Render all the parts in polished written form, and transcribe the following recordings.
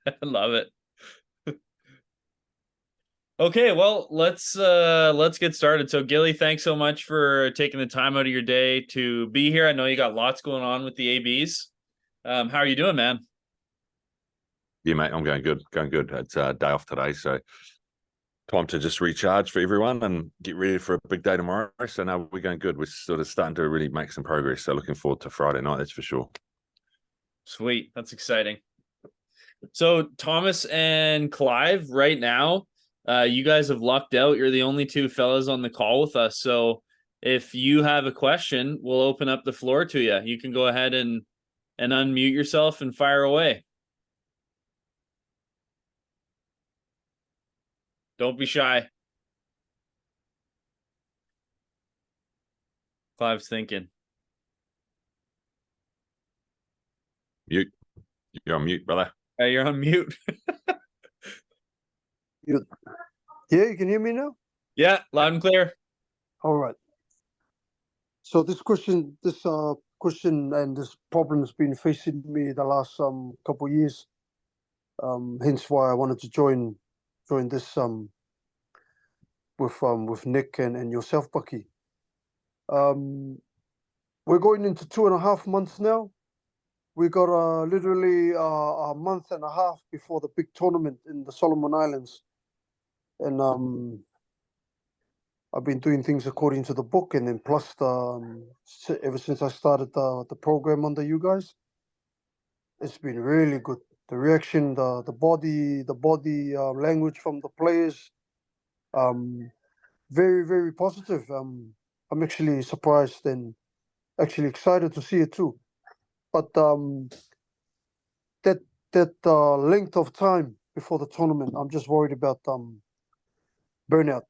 I love it. Okay, well, let's get started. So, Gilly, thanks so much for taking the time out of your day to be here. I know you got lots going on with the ABs. How are you doing, man? Yeah, mate, I'm going good. Going good. It's a day off today, so time to just recharge for everyone and get ready for a big day tomorrow. So now we're going good. We're sort of starting to really make some progress. So looking forward to Friday night, that's for sure. Sweet, that's exciting. So, Thomas and Clive, right now, you guys have lucked out. You're the only two fellas on the call with us. So, if you have a question, we'll open up the floor to you. You can go ahead and unmute yourself and fire away. Don't be shy. Clive's thinking. Mute. You're on mute, brother. You're on mute. Yeah, you can hear me now? Yeah, loud and clear. All right. So this question and this problem has been facing me the last couple of years. Hence why I wanted to join this with Nick and yourself, Bucky. We're going into 2.5 months now. We got literally a month and a half before the big tournament in the Solomon Islands, and I've been doing things according to the book, and then plus ever since I started the program under you guys, it's been really good. The reaction, the body language from the players, very, very positive. I'm actually surprised and actually excited to see it too. But that length of time before the tournament, I'm just worried about burnout.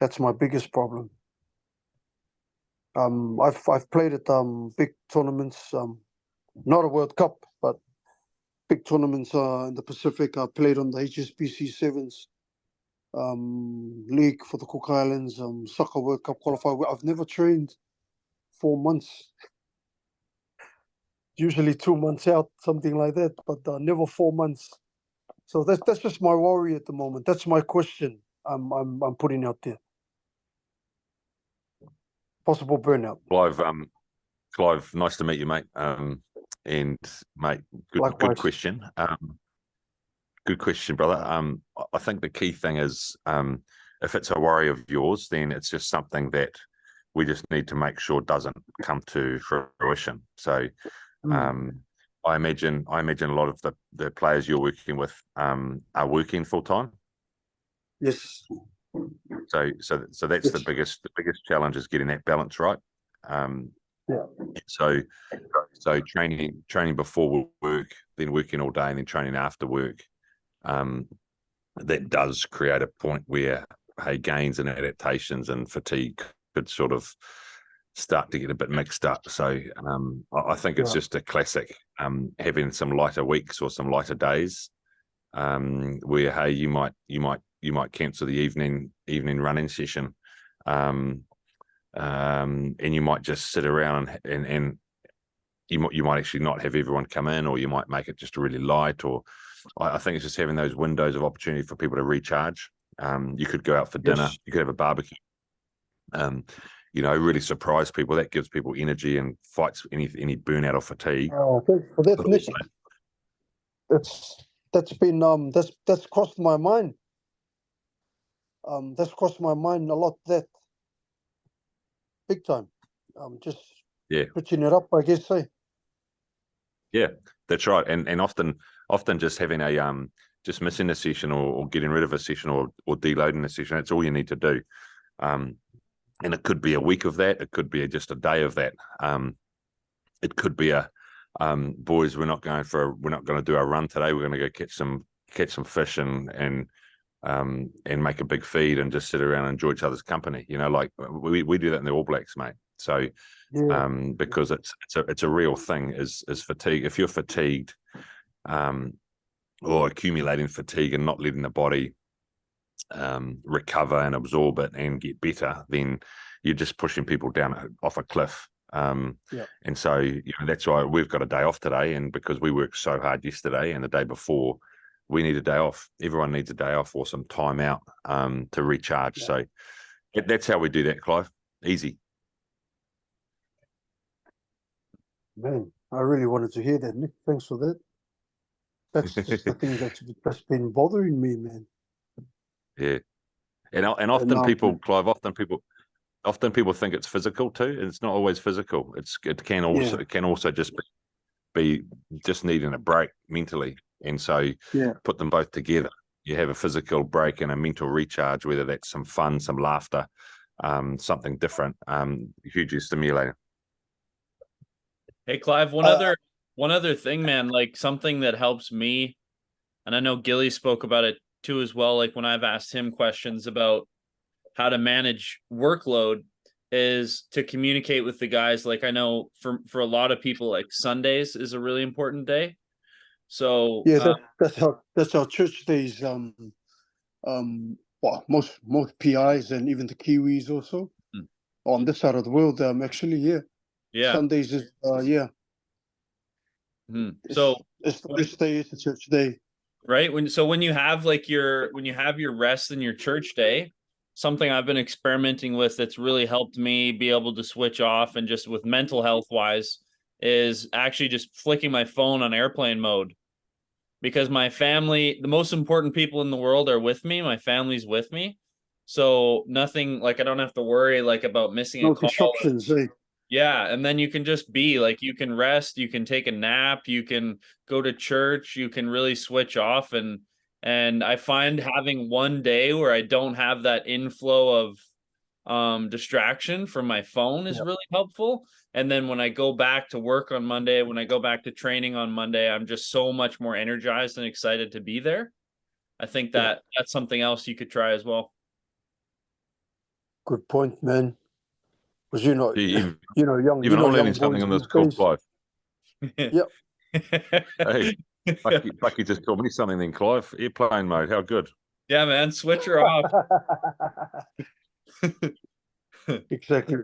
That's my biggest problem. I've played at big tournaments, not a World Cup, but big tournaments in the Pacific. I played on the HSBC Sevens league for the Cook Islands, Soccer World Cup qualifier. I've never trained 4 months. Usually 2 months out, something like that, but never 4 months. So that's just my worry at the moment. That's my question. I'm putting out there. Possible burnout. Clive, nice to meet you, mate. And mate, good question. Good question, brother. I think the key thing is, if it's a worry of yours, then it's just something that we just need to make sure doesn't come to fruition. So, I imagine a lot of the players you're working with are working full time. Yes. So that's the biggest challenge, is getting that balance right. Yeah. So training before work, then working all day, and then training after work. That does create a point where, hey, gains and adaptations and fatigue could sort of start to get a bit mixed up. So I think it's just a classic, having some lighter weeks or some lighter days, where, hey, you might cancel the evening running session, and you might just sit around and you might actually not have everyone come in, or you might make it just really light. Or I think it's just having those windows of opportunity for people to recharge. You could go out for dinner, you could have a barbecue, really surprise people. That gives people energy and fights any burnout or fatigue. Oh, thanks for that, Nick. That's crossed my mind. That's crossed my mind a lot. That big time. Just switching it up, I guess. Yeah, that's right. And often just having just missing a session or getting rid of a session or deloading a session. That's all you need to do. And it could be a week of that. It could be just a day of that. It could be boys, we're not going to do our run today. We're going to go catch some fish and make a big feed and just sit around and enjoy each other's company. Like we do that in the All Blacks, mate. So because it's a real thing is fatigue. If you're fatigued, or accumulating fatigue and not letting the body recover and absorb it and get better, then you're just pushing people down off a cliff. And so, that's why we've got a day off today. And because we worked so hard yesterday and the day before, we need a day off. Everyone needs a day off or some time out to recharge. So that's how we do that, Clive. Easy. Man, I really wanted to hear that, Nick. Thanks for that. That's just the thing that's been bothering me, man. Yeah. And often people, Clive, often people think it's physical too. And it's not always physical. It can also just be just needing a break mentally. And so put them both together. You have a physical break and a mental recharge, whether that's some fun, some laughter, something different, hugely stimulating. Hey, Clive, one other thing, man, like something that helps me, and I know Gilly spoke about it too as well, like when I've asked him questions about how to manage workload, is to communicate with the guys. Like I know for a lot of people, like Sundays is a really important day. So that's our church days. Well, most PIs and even the Kiwis also on this side of the world. Actually, Sundays is So it's the rest day, it's the church day. Right. When you have your rest and your church day, something I've been experimenting with that's really helped me be able to switch off and just with mental health wise is actually just flicking my phone on airplane mode. Because my family, the most important people in the world are with me. My family's with me. So nothing, like I don't have to worry like about missing a call. Disruptions, Yeah, and then you can just be like, you can rest, you can take a nap, you can go to church, you can really switch off. And I find having one day where I don't have that inflow of distraction from my phone is really helpful. And then when I go back to work on Monday, when I go back to training on Monday, I'm just so much more energized and excited to be there. I think that's something else you could try as well. Good point, man. Because young learning something boys in this these call, days. Clive. Yep. Hey, Bucky just told me something then, Clive. Airplane mode, how good. Yeah, man, switch her off. Exactly.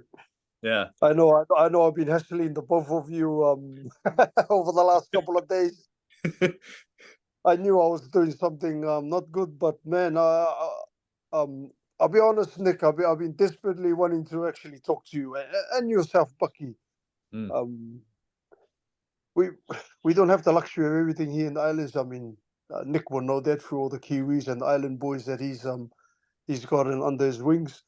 Yeah. I know I've been hassling the both of you over the last couple of days. I knew I was doing something not good, but man, I'll be honest, Nick. I've been desperately wanting to actually talk to you and yourself, Bucky. We don't have the luxury of everything here in the islands. I mean, Nick will know that through all the Kiwis and the island boys that he's got under his wings.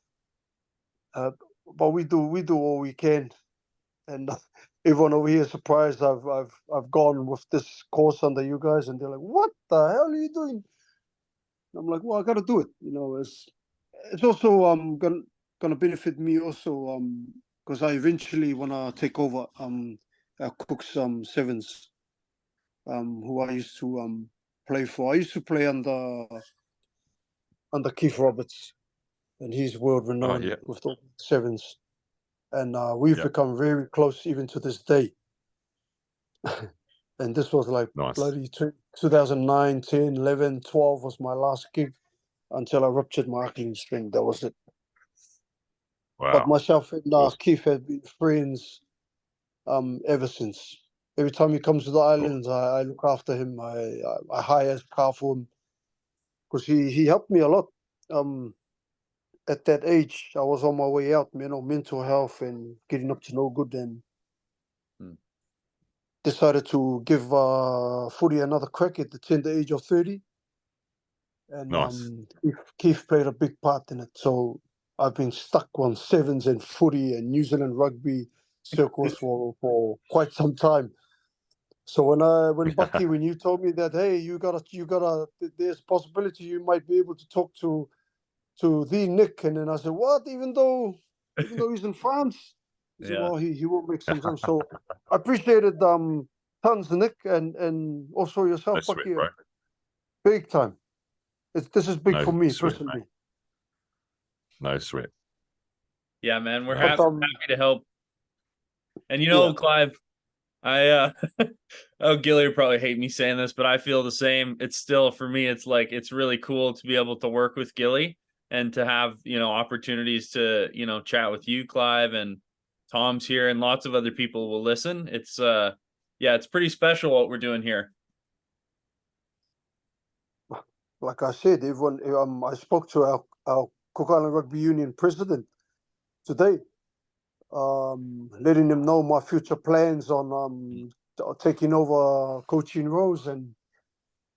But we do all we can, and everyone over here is surprised I've gone with this course under you guys, and they're like, "What the hell are you doing?" And I'm like, "Well, I got to do it. It's also gonna benefit me also because I eventually wanna take over Cook's sevens who I used to play for. I used to play under Keith Roberts, and he's world renowned with the sevens, and we've become very close even to this day. And this was like bloody 2009, 10, 11, 12 was my last gig until I ruptured my Achilles string. That was it. Wow. But myself and Keith have been friends ever since. Every time he comes to the islands, I look after him. I hire his car for him because he helped me a lot. At that age, I was on my way out, mental health and getting up to no good, and decided to give footy another crack at the tender age of 30. And Keith played a big part in it. So I've been stuck on sevens and footy and New Zealand rugby circles for quite some time. So when Bucky, when you told me that, hey, you gotta, there's a possibility you might be able to talk to the Nick, and then I said, what? Even though he's in France, he said, well, he will make some sense. So I appreciated tons, Nick, and also yourself, Bucky, big time. This is big for me personally. Mate. No sweat. Yeah, man, we're happy to help. And Clive, I Gilly would probably hate me saying this, but I feel the same. It's still, for me, it's like, it's really cool to be able to work with Gilly and to have, opportunities to, chat with you, Clive, and Tom's here and lots of other people will listen. It's yeah, it's pretty special what we're doing here. Like I said, everyone. I spoke to our Cook Island Rugby Union president today, letting him know my future plans on taking over coaching roles, and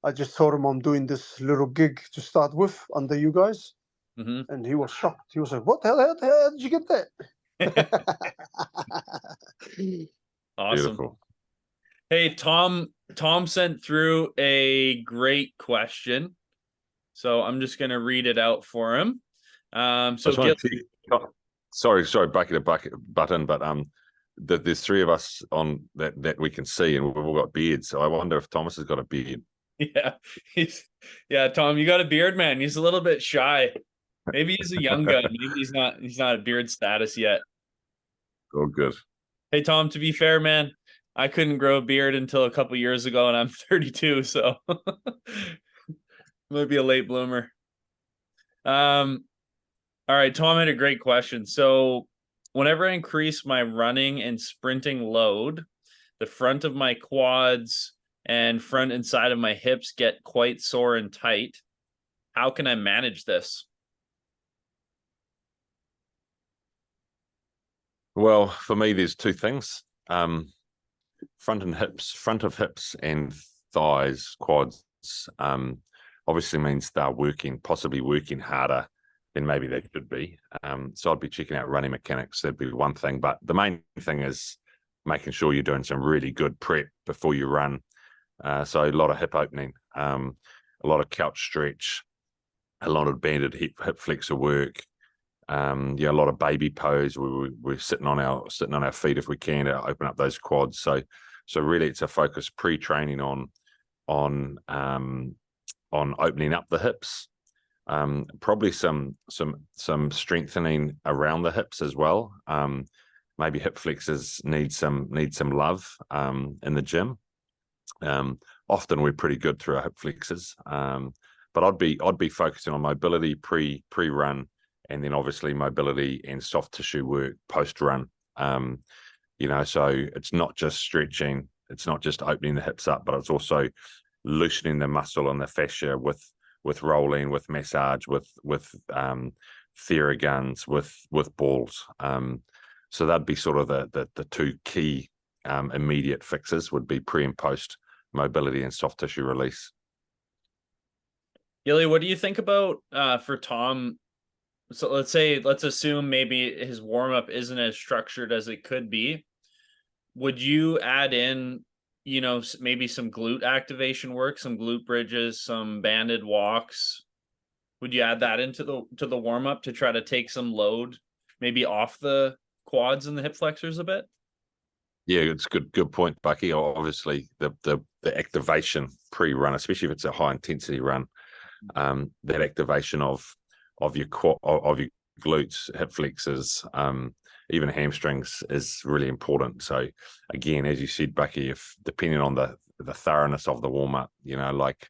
I just told him I'm doing this little gig to start with under you guys, and he was shocked. He was like, "What the hell? How did you get that?" Awesome. Beautiful. Hey, Tom sent through a great question. So I'm just going to read it out for him. Sorry, bucket to button, but there's three of us on that we can see, and we've all got beards. So I wonder if Thomas has got a beard. Yeah, Tom, you got a beard, man. He's a little bit shy. Maybe he's a young gun. Maybe he's not at beard status yet. Oh, good. Hey, Tom, to be fair, man, I couldn't grow a beard until a couple years ago, and I'm 32, so might be a late bloomer. All right, Tom had a great question. So whenever I increase my running and sprinting load, the front of my quads and front and side of my hips get quite sore and tight. How can I manage this? Well, for me, there's two things. Front of hips and thighs, quads, obviously means they're possibly working harder than maybe they should be. So I'd be checking out running mechanics. That'd be one thing. But the main thing is making sure you're doing some really good prep before you run. So a lot of hip opening, a lot of couch stretch, a lot of banded hip flexor work. A lot of baby pose. We're sitting on our feet if we can to open up those quads. So really, it's a focus pre-training on opening up the hips. Probably some strengthening around the hips as well. Maybe hip flexors need some love in the gym. Often we're pretty good through our hip flexors, but I'd be focusing on mobility pre-run. And then obviously mobility and soft tissue work post-run. So it's not just stretching, it's not just opening the hips up, but it's also loosening the muscle and the fascia with rolling, with massage, with Theraguns, with balls. So that'd be sort of the two key immediate fixes would be pre and post mobility and soft tissue release. Gilly, what do you think about for Tom? So let's assume maybe his warm-up isn't as structured as it could be. Would you add in, maybe some glute activation work, some glute bridges, some banded walks? Would you add that into the warm-up to try to take some load maybe off the quads and the hip flexors a bit? Yeah, it's good point, Bucky. Obviously, the activation pre-run, especially if it's a high intensity run, that activation of your glutes, hip flexors, even hamstrings is really important. So again, as you said, Bucky, if depending on the thoroughness of the warm-up, like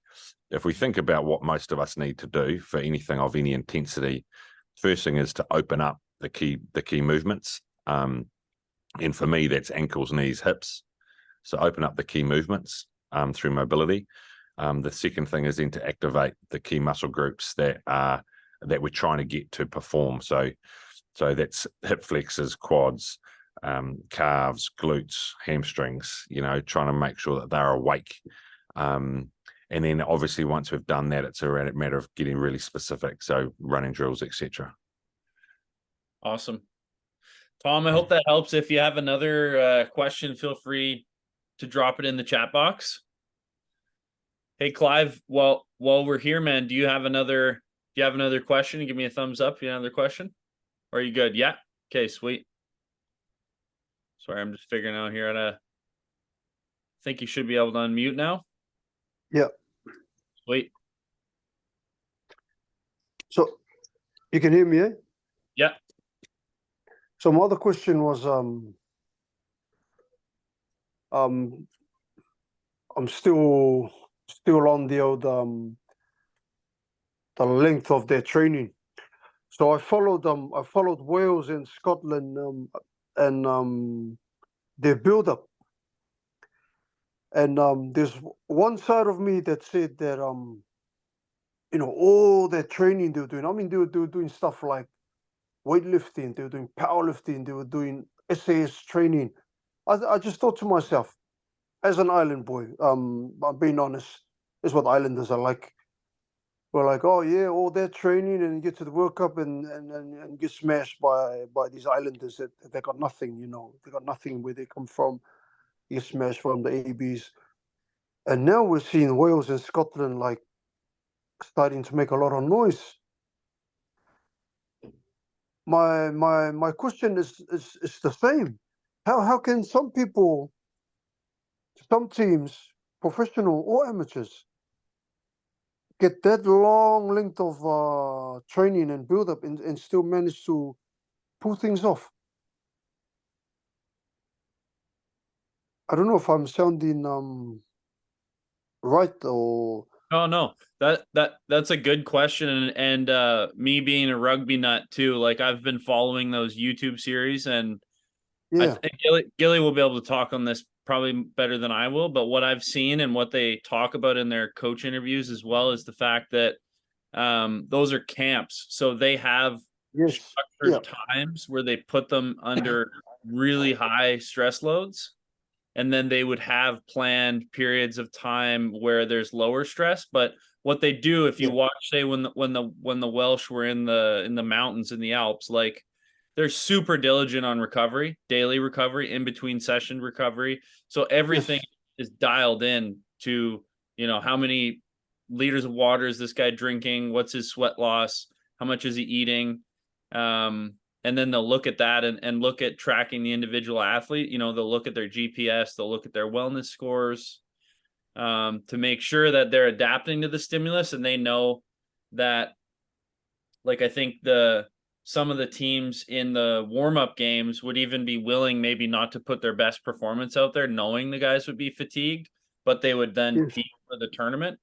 if we think about what most of us need to do for anything of any intensity, first thing is to open up the key movements. And for me, that's ankles, knees, hips. So open up the key movements through mobility. The second thing is then to activate the key muscle groups that we're trying to get to perform. So that's hip flexors, quads, calves, glutes, hamstrings, trying to make sure that they're awake. And then obviously once we've done that, it's a matter of getting really specific. So running drills, etc. Awesome. Tom, I hope that helps. If you have another question, feel free to drop it in the chat box. Hey, Clive, while we're here, man, do you have another question? Give me a thumbs up if you have another question. Or are you good? Yeah. Okay, sweet. Sorry, I'm just figuring out here how to. I think you should be able to unmute now. Yeah. Sweet. So you can hear me, eh? Yeah. So my other question was I'm still on the old the length of their training. So I followed Wales and Scotland and their build up. And there's one side of me that said that all that training they were doing. I mean, they were doing stuff like weightlifting, they were doing powerlifting, they were doing SAS training. I just thought to myself, as an island boy, I'm being honest, is what islanders are like. We're like, oh yeah, all that training, and you get to the World Cup and get smashed by these islanders that they got nothing, they got nothing where they come from. You get smashed from the ABs, and now we're seeing Wales and Scotland like starting to make a lot of noise. My question is the same. How can some people, some teams, professional or amateurs, get that long length of training and build up and still manage to pull things off? I don't know if I'm sounding right or No, that's a good question, and me being a rugby nut too, like I've been following those YouTube series, and I yeah, think Gilly will be able to talk on this probably better than I will. But what I've seen and what they talk about in their coach interviews, as well as the fact that those are camps, so they have yes, yeah, structured times where they put them under really high stress loads, and then they would have planned periods of time where there's lower stress. But what they do, if you yeah, watch, say when the Welsh were in the mountains in the Alps, like they're super diligent on recovery, daily recovery, in between session recovery. So everything yes, is dialed in to, how many liters of water is this guy drinking? What's his sweat loss? How much is he eating? And then they'll look at that and look at tracking the individual athlete. They'll look at their GPS, they'll look at their wellness scores, to make sure that they're adapting to the stimulus, and they know that, like, I think some of the teams in the warm-up games would even be willing maybe not to put their best performance out there, knowing the guys would be fatigued, but they would then yes. peak for the tournament.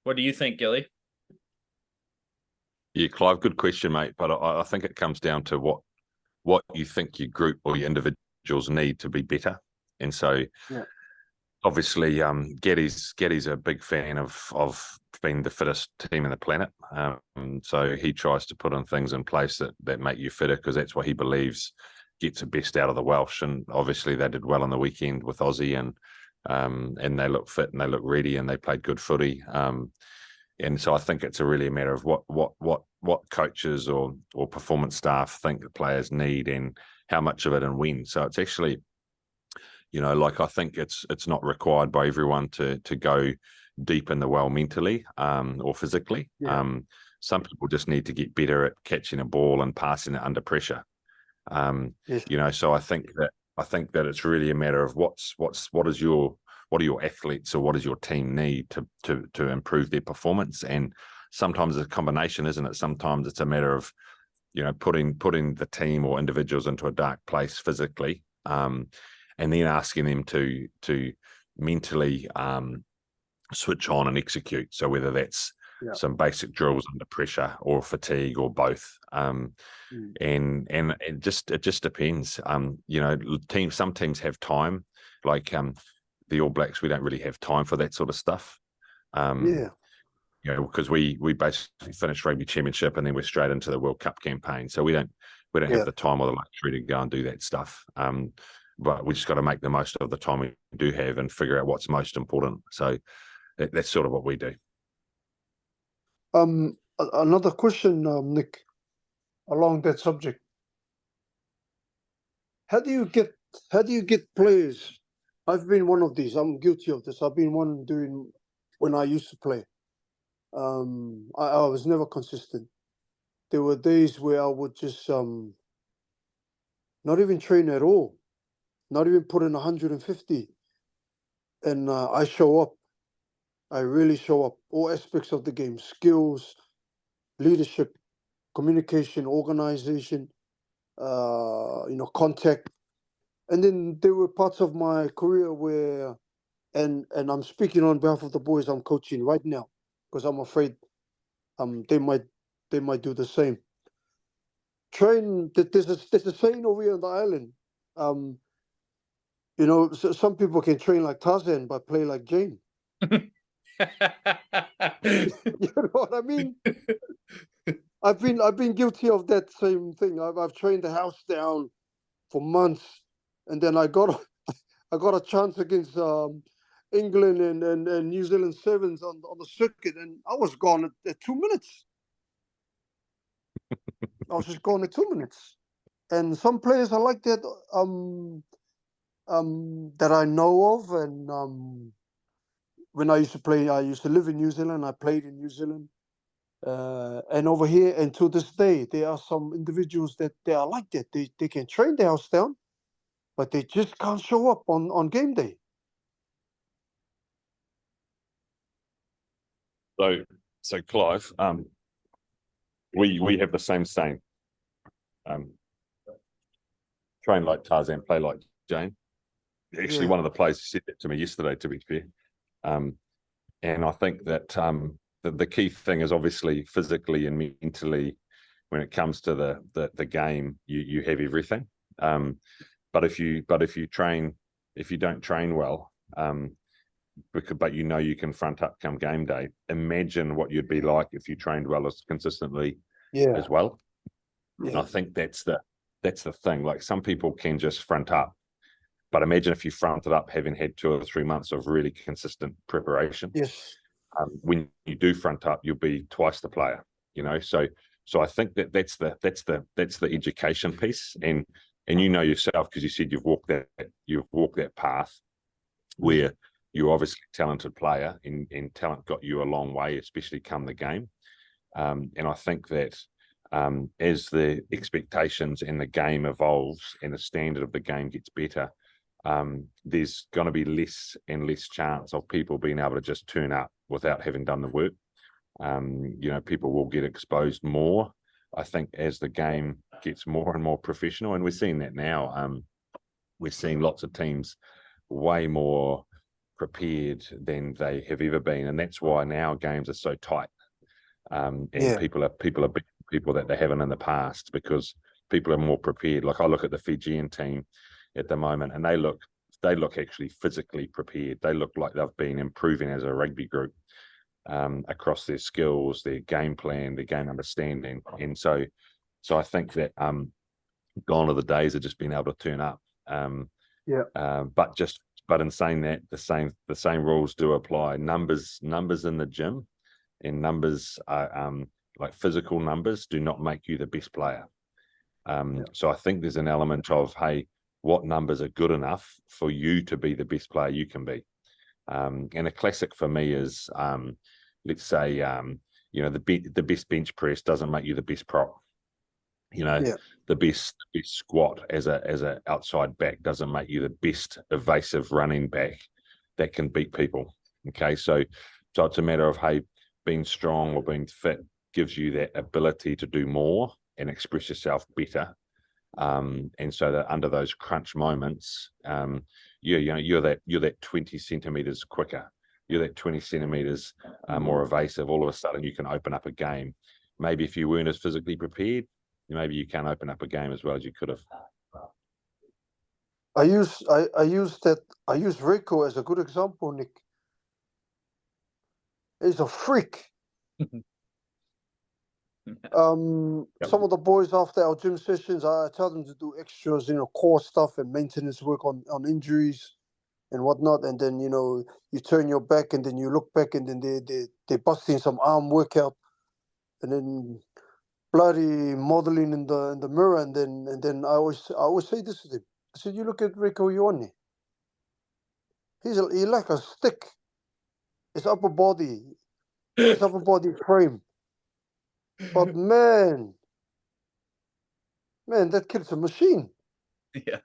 What do you think, Gilly? Yeah, Clive, good question, mate. But I think it comes down to what you think your group or your individuals need to be better. And so, Yeah. obviously, Geddy's a big fan of being the fittest team on the planet. So he tries to put in things in place that make you fitter, because that's what he believes gets the best out of the Welsh. And obviously, they did well on the weekend with Aussie, and they look fit and they look ready and they played good footy. And so I think it's really a matter of what coaches or performance staff think the players need and how much of it and when. So it's actually, like, I think it's not required by everyone to go deep in the well mentally or physically. Yeah. Some people just need to get better at catching a ball and passing it under pressure. Yes. So I think that it's really a matter of what are your athletes or what does your team need to improve their performance. And sometimes it's a combination, isn't it? Sometimes it's a matter of putting the team or individuals into a dark place physically, and then asking them to mentally switch on and execute. So whether that's some basic drills under pressure or fatigue or both. And it just depends. Some teams have time, like the All Blacks. We don't really have time for that sort of stuff. Yeah. Because we basically finished rugby championship and then we're straight into the World Cup campaign. So we don't have the time or the luxury to go and do that stuff. But we just got to make the most of the time we do have and figure out what's most important. So that's sort of what we do. Another question, Nick, along that subject. How do you get players? I've been one of these. I'm guilty of this. I've been one doing when I used to play. I was never consistent. There were days where I would just not even train at all, not even put in 150, and I show up. I really show up. All aspects of the game: skills, leadership, communication, organization, contact. And then there were parts of my career where, and I'm speaking on behalf of the boys I'm coaching right now, because I'm afraid they might do the same. train. There's a saying over here on the island. So some people can train like Tarzan but play like Jane. You know what I mean? I've been guilty of that same thing. I've trained the house down for months, and then I got a chance against England and New Zealand Sevens on the circuit, and I was gone at 2 minutes. I was just gone at 2 minutes. And some players are like that. That I know of, and when I used to live in New Zealand. I played in New Zealand, and over here, and to this day, there are some individuals that they are like that. They can train their house down, but they just can't show up on game day. So Clive, we have the same saying. Train like Tarzan, play like Jane. Actually, one of the players said that to me yesterday, to be fair. And I think that the key thing is obviously physically and mentally. When it comes to the game, you have everything. But if you don't train well, but you can front up come game day. Imagine what you'd be like if you trained well as consistently as well. Yeah. And I think that's the thing. Like, some people can just front up. But imagine if you fronted up having had 2 or 3 months of really consistent preparation. Yes. When you do front up, you'll be twice the player. So I think that's the education piece, and yourself, because you said you've walked that path where you're obviously a talented player, and talent got you a long way, especially come the game. And I think that as the expectations and the game evolves and the standard of the game gets better, there's going to be less and less chance of people being able to just turn up without having done the work. People will get exposed more, I think, as the game gets more and more professional, and we're seeing that now. We're seeing lots of teams way more prepared than they have ever been, and that's why now games are so tight. People are beating people that they haven't in the past, because people are more prepared. Like, I look at the Fijian team at the moment, and they look actually physically prepared. They look like they've been improving as a rugby group across their skills, their game plan, their game understanding. And so I think that gone are the days of just being able to turn up. But in saying that, the same rules do apply. Numbers in the gym, and numbers are like physical numbers do not make you the best player. So I think there's an element of, hey, what numbers are good enough for you to be the best player you can be? And a classic for me is, let's say, the best bench press doesn't make you the best prop. The best squat as a outside back doesn't make you the best evasive running back that can beat people. Okay, so it's a matter of, hey, being strong or being fit gives you that ability to do more and express yourself better. And so that under those crunch moments, you're that 20 centimeters quicker. You're that 20 centimeters more evasive. All of a sudden, you can open up a game. Maybe if you weren't as physically prepared, maybe you can't open up a game as well as you could have. I use Rico as a good example, Nick. He's a freak. Some of the boys after our gym sessions, I tell them to do extras, core stuff and maintenance work on injuries and whatnot. And then, you turn your back and then you look back and then they busting some arm workout, and then bloody modeling in the mirror. And then I always say this to them. I said, you look at Rico Ioane. He's like a stick. His upper body frame. But man, that kid's a machine. Yeah.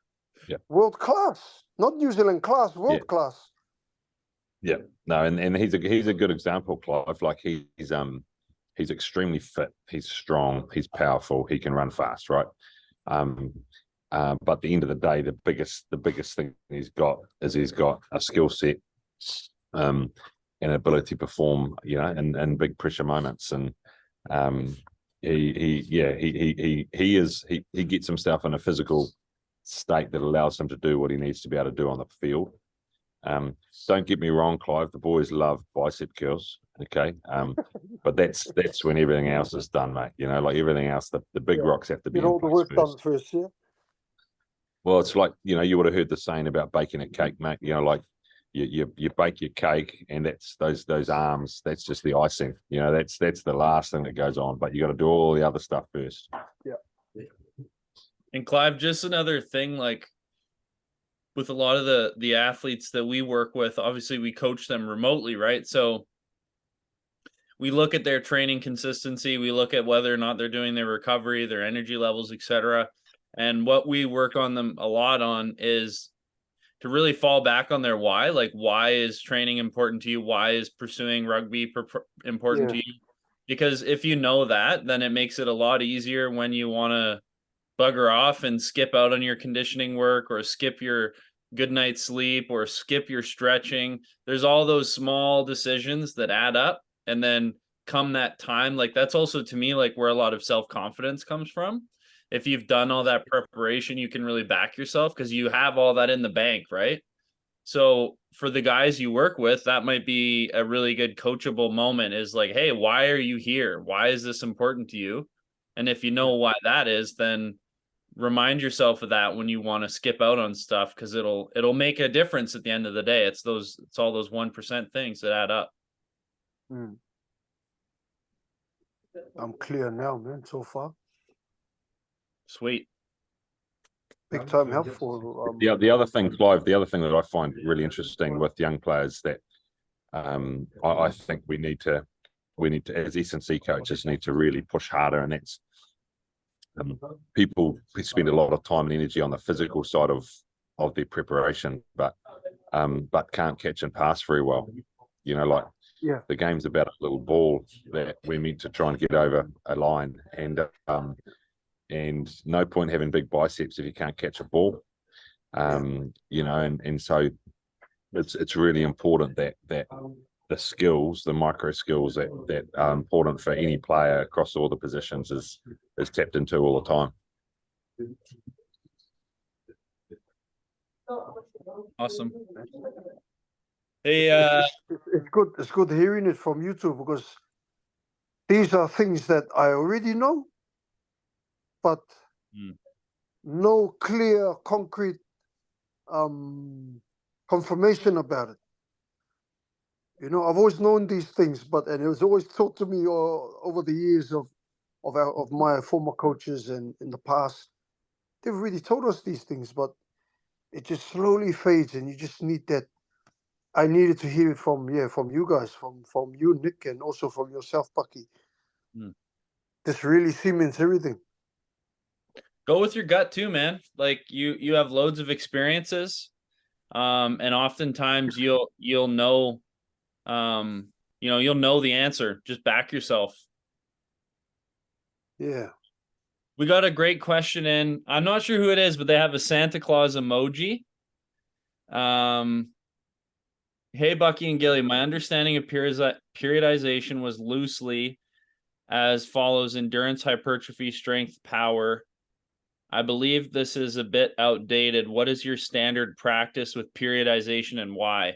World class, not New Zealand class, world class. Yeah, no, and he's a good example, Clive. Like, he's extremely fit. He's strong. He's powerful. He can run fast, right? But at the end of the day, the biggest thing he's got a skill set, and ability to perform, in big pressure moments. And he gets himself in a physical state that allows him to do what he needs to be able to do on the field. Don't get me wrong, Clive, the boys love bicep curls, okay? But that's when everything else is done, mate. You know, like everything else, the big rocks have to be Get all in the place work done first. first, yeah. Well, it's like, you know, you would have heard the saying about baking a cake, mate. You know, like you bake your cake, and that's those arms, that's just the icing. You know, that's the last thing that goes on, but you got to do all the other stuff first. Yeah. And Clive, just another thing, like with a lot of the athletes that we work with, obviously we coach them remotely, right? So we look at their training consistency, we look at whether or not they're doing their recovery, their energy levels, etc. And what we work on them a lot on is to really fall back on their why. Like, why is training important to you? Why is pursuing rugby important to you? Because if you know that, then it makes it a lot easier when you want to bugger off and skip out on your conditioning work, or skip your good night's sleep, or skip your stretching. There's all those small decisions that add up. And then come that time, like that's also to me like where a lot of self-confidence comes from. If you've done all that preparation, you can really back yourself because you have all that in the bank, right? So for the guys you work with, that might be a really good coachable moment, is like, hey, why are you here? Why is this important to you? And if you know why that is, then remind yourself of that when you want to skip out on stuff, because it'll make a difference at the end of the day. It's all those 1% things that add up. I'm clear now, man, so far. Sweet. Big time helpful. The other thing, Clive, the other thing that I find really interesting with young players that I think we need to as S&C coaches need to really push harder, and that's people spend a lot of time and energy on the physical side of their preparation, but can't catch and pass very well. You know, like the game's about a little ball that we're meant to try and get over a line, and no point having big biceps if you can't catch a ball. You know, and so it's really important that the skills, the micro skills that are important for any player across all the positions is tapped into all the time. Awesome. Hey, it's good hearing it from you two, because these are things that I already know, but no clear, concrete confirmation about it. You know, I've always known these things, and it was always taught to me over the years of my former coaches and in the past. They've really told us these things, but it just slowly fades, and you just need that. I needed to hear it from you guys, from you, Nick, and also from yourself, Bucky. This really cements everything. Go with your gut too, man. Like you have loads of experiences, and oftentimes you'll know, you'll know the answer. Just back yourself. Yeah. We got a great question in. I'm not sure who it is, but they have a Santa Claus emoji. Hey, Bucky and Gilly, my understanding of periodization was loosely as follows: endurance, hypertrophy, strength, power. I believe this is a bit outdated. What is your standard practice with periodization and why?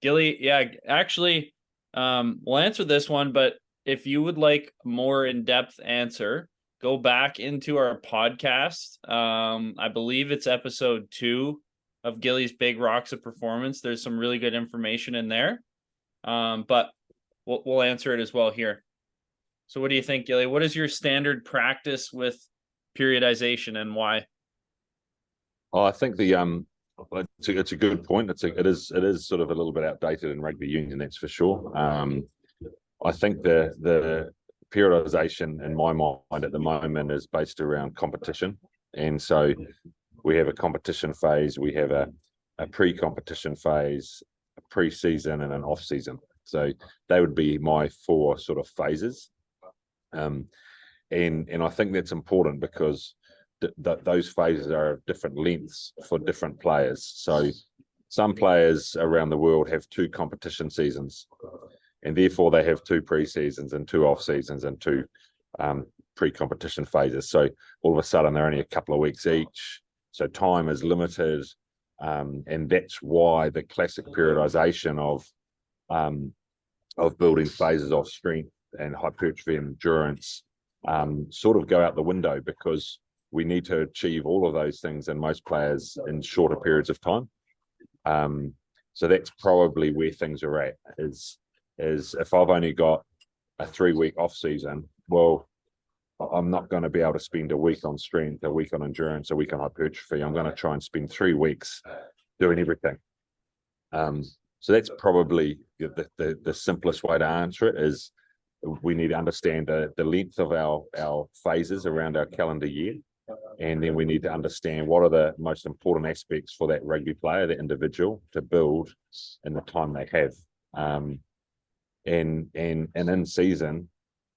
Gilly, yeah, actually, we'll answer this one, but if you would like more in-depth answer, go back into our podcast. I believe it's episode 2 of Gilly's Big Rocks of Performance. There's some really good information in there, but we'll answer it as well here. So what do you think, Gilly? What is your standard practice with periodization and why? Oh, I think it's a good point. It is sort of a little bit outdated in rugby union, that's for sure. I think the periodization in my mind at the moment is based around competition, and so we have a competition phase, we have a pre-competition phase, a pre-season, and an off-season. So they would be my 4 sort of phases. And I think that's important because those phases are of different lengths for different players. So some players around the world have 2 competition seasons, and therefore they have 2 pre-seasons and 2 off-seasons and 2 pre-competition phases. So all of a sudden they're only a couple of weeks each. So time is limited. And that's why the classic periodization of building phases of strength and hypertrophy and endurance sort of go out the window, because we need to achieve all of those things in most players in shorter periods of time. So that's probably where things are at, is if I've only got a 3-week off season, well, I'm not going to be able to spend a week on strength, a week on endurance, a week on hypertrophy. I'm going to try and spend 3 weeks doing everything. So that's probably the simplest way to answer it, is we need to understand the length of our phases around our calendar year. And then we need to understand what are the most important aspects for that rugby player, that individual, to build in the time they have. And in season,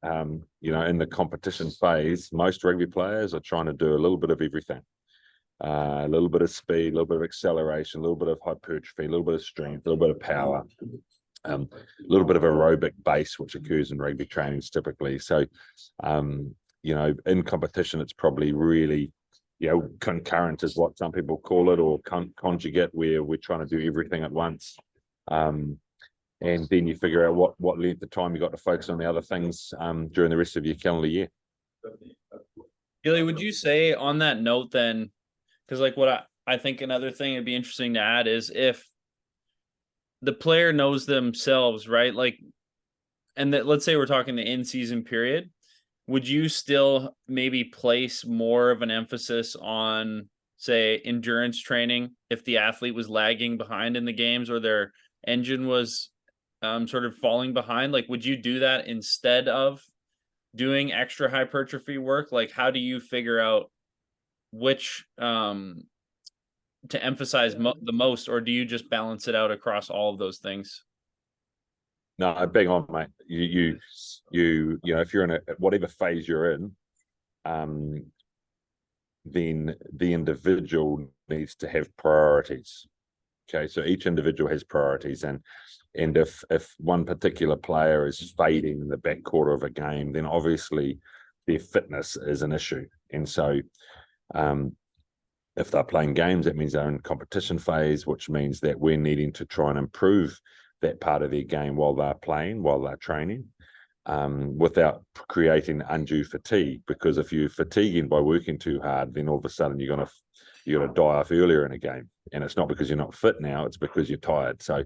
in the competition phase, most rugby players are trying to do a little bit of everything. A little bit of speed, a little bit of acceleration, a little bit of hypertrophy, a little bit of strength, a little bit of power, a little bit of aerobic base, which occurs in rugby trainings typically. So, in competition, it's probably really, concurrent is what some people call it, or conjugate, where we're trying to do everything at once. And then you figure out what length of time you got to focus on the other things during the rest of your calendar year. Gilly, would you say on that note then, because like what I think another thing it'd be interesting to add is if the player knows themselves, right? Like, and that, let's say we're talking the in-season period, would you still maybe place more of an emphasis on, say, endurance training if the athlete was lagging behind in the games or their engine was sort of falling behind? Like, would you do that instead of doing extra hypertrophy work? Like, how do you figure out which to emphasize the most, or do you just balance it out across all of those things? No, bang on, mate. You if you're in whatever phase you're in, then the individual needs to have priorities. Okay, so each individual has priorities, and if one particular player is fading in the back quarter of a game, then obviously their fitness is an issue. And so if they're playing games, that means they're in competition phase, which means that we're needing to try and improve that part of their game while they're playing, while they're training, without creating undue fatigue. Because if you're fatiguing by working too hard, then all of a sudden you're gonna die off earlier in a game, and it's not because you're not fit now; it's because you're tired. So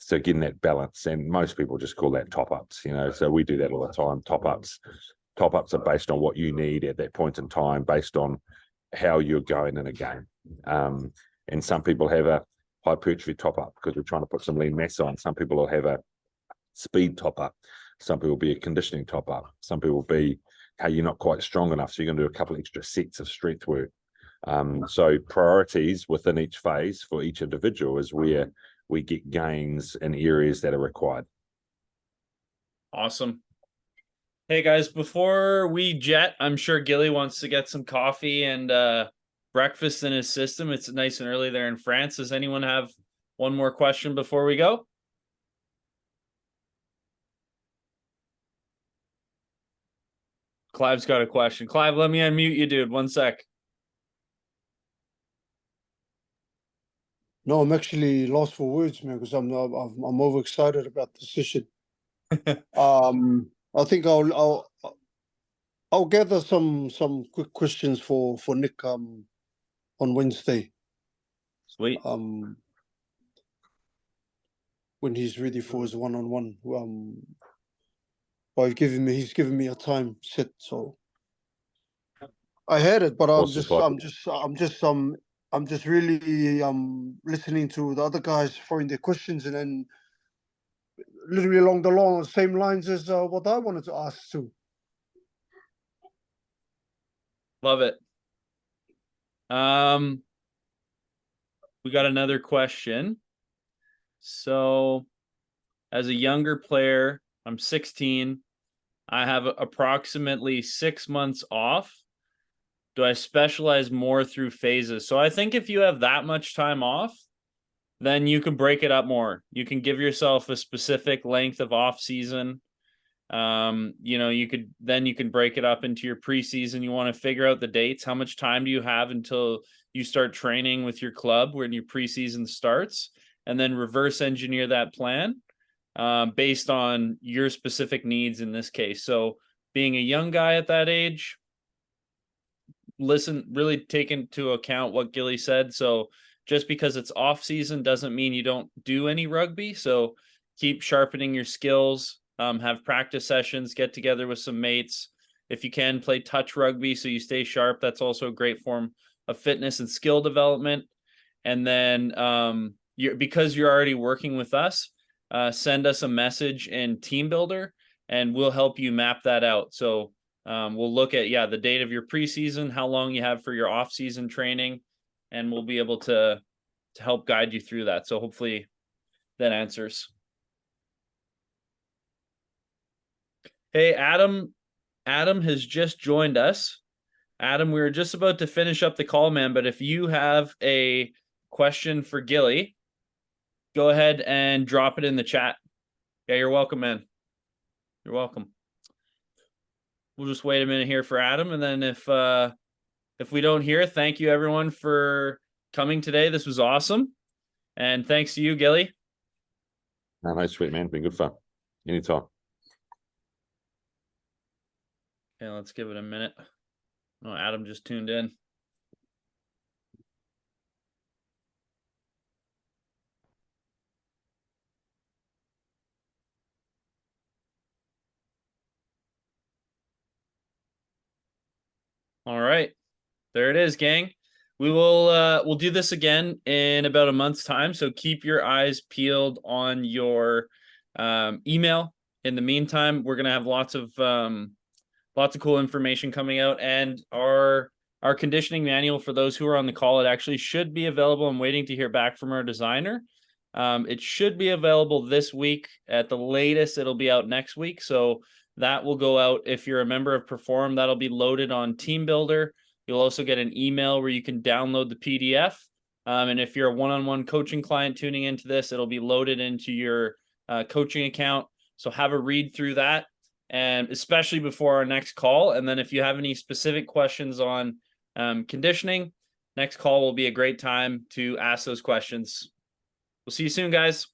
getting that balance, and most people just call that top ups. So we do that all the time. Top ups are based on what you need at that point in time, based on how you're going in a game. And some people have a hypertrophy top up because we're trying to put some lean mass on. Some people will have a speed top up. Some people will be a conditioning top up. Some people will be, hey, you're not quite strong enough, so you're going to do a couple of extra sets of strength work. So priorities within each phase for each individual is where we get gains in areas that are required. Awesome. Hey guys, before we jet, I'm sure Gilly wants to get some coffee and breakfast in his system. It's nice and early there in France. Does anyone have one more question before we go? Clive's got a question. Clive, let me unmute you, dude. One sec. No, I'm actually lost for words, man, because I'm overexcited about the session. I think I'll gather some quick questions for Nick on Wednesday. Sweet. When he's ready for his one-on-one. But he's given me a time set, so I had it, but I'm just really listening to the other guys throwing their questions, and then literally along the same lines as what I wanted to ask too. Love it. We got another question. So, as a younger player, I'm 16. I have approximately 6 months off. Do I specialize more through phases? So I think if you have that much time off, then you can break it up more. You can give yourself a specific length of off season. You know, you can break it up into your preseason. You want to figure out the dates. How much time do you have until you start training with your club when your preseason starts, and then reverse engineer that plan based on your specific needs in this case. So being a young guy at that age, really take into account what Gilly said. So just because it's off season doesn't mean you don't do any rugby. So keep sharpening your skills, have practice sessions, get together with some mates. If you can, play touch rugby so you stay sharp. That's also a great form of fitness and skill development. And then because you're already working with us, send us a message in Team Builder and we'll help you map that out. So we'll look at, the date of your preseason, how long you have for your off-season training, and we'll be able to help guide you through that. So hopefully that answers. Hey, Adam has just joined us. Adam, we were just about to finish up the call, man, but if you have a question for Gilly, go ahead and drop it in the chat. Yeah, you're welcome, man. You're welcome. We'll just wait a minute here for Adam, and then if we don't hear, thank you everyone for coming today. This was awesome, and thanks to you, Gilly. No, sweet, man. Been good fun. Anytime. Okay, let's give it a minute. Oh, Adam just tuned in. All right, there it is, gang. We'll do this again in about a month's time, so keep your eyes peeled on your email. In the meantime, we're gonna have lots of cool information coming out, and our conditioning manual for those who are on the call, it actually should be available. I'm waiting to hear back from our designer. It should be available this week. At the latest, it'll be out next week. So that will go out. If you're a member of Perform, that'll be loaded on Team Builder. You'll also get an email where you can download the PDF. And if you're a one-on-one coaching client tuning into this, it'll be loaded into your coaching account. So have a read through that, and especially before our next call. And then if you have any specific questions on conditioning, next call will be a great time to ask those questions. We'll see you soon, guys.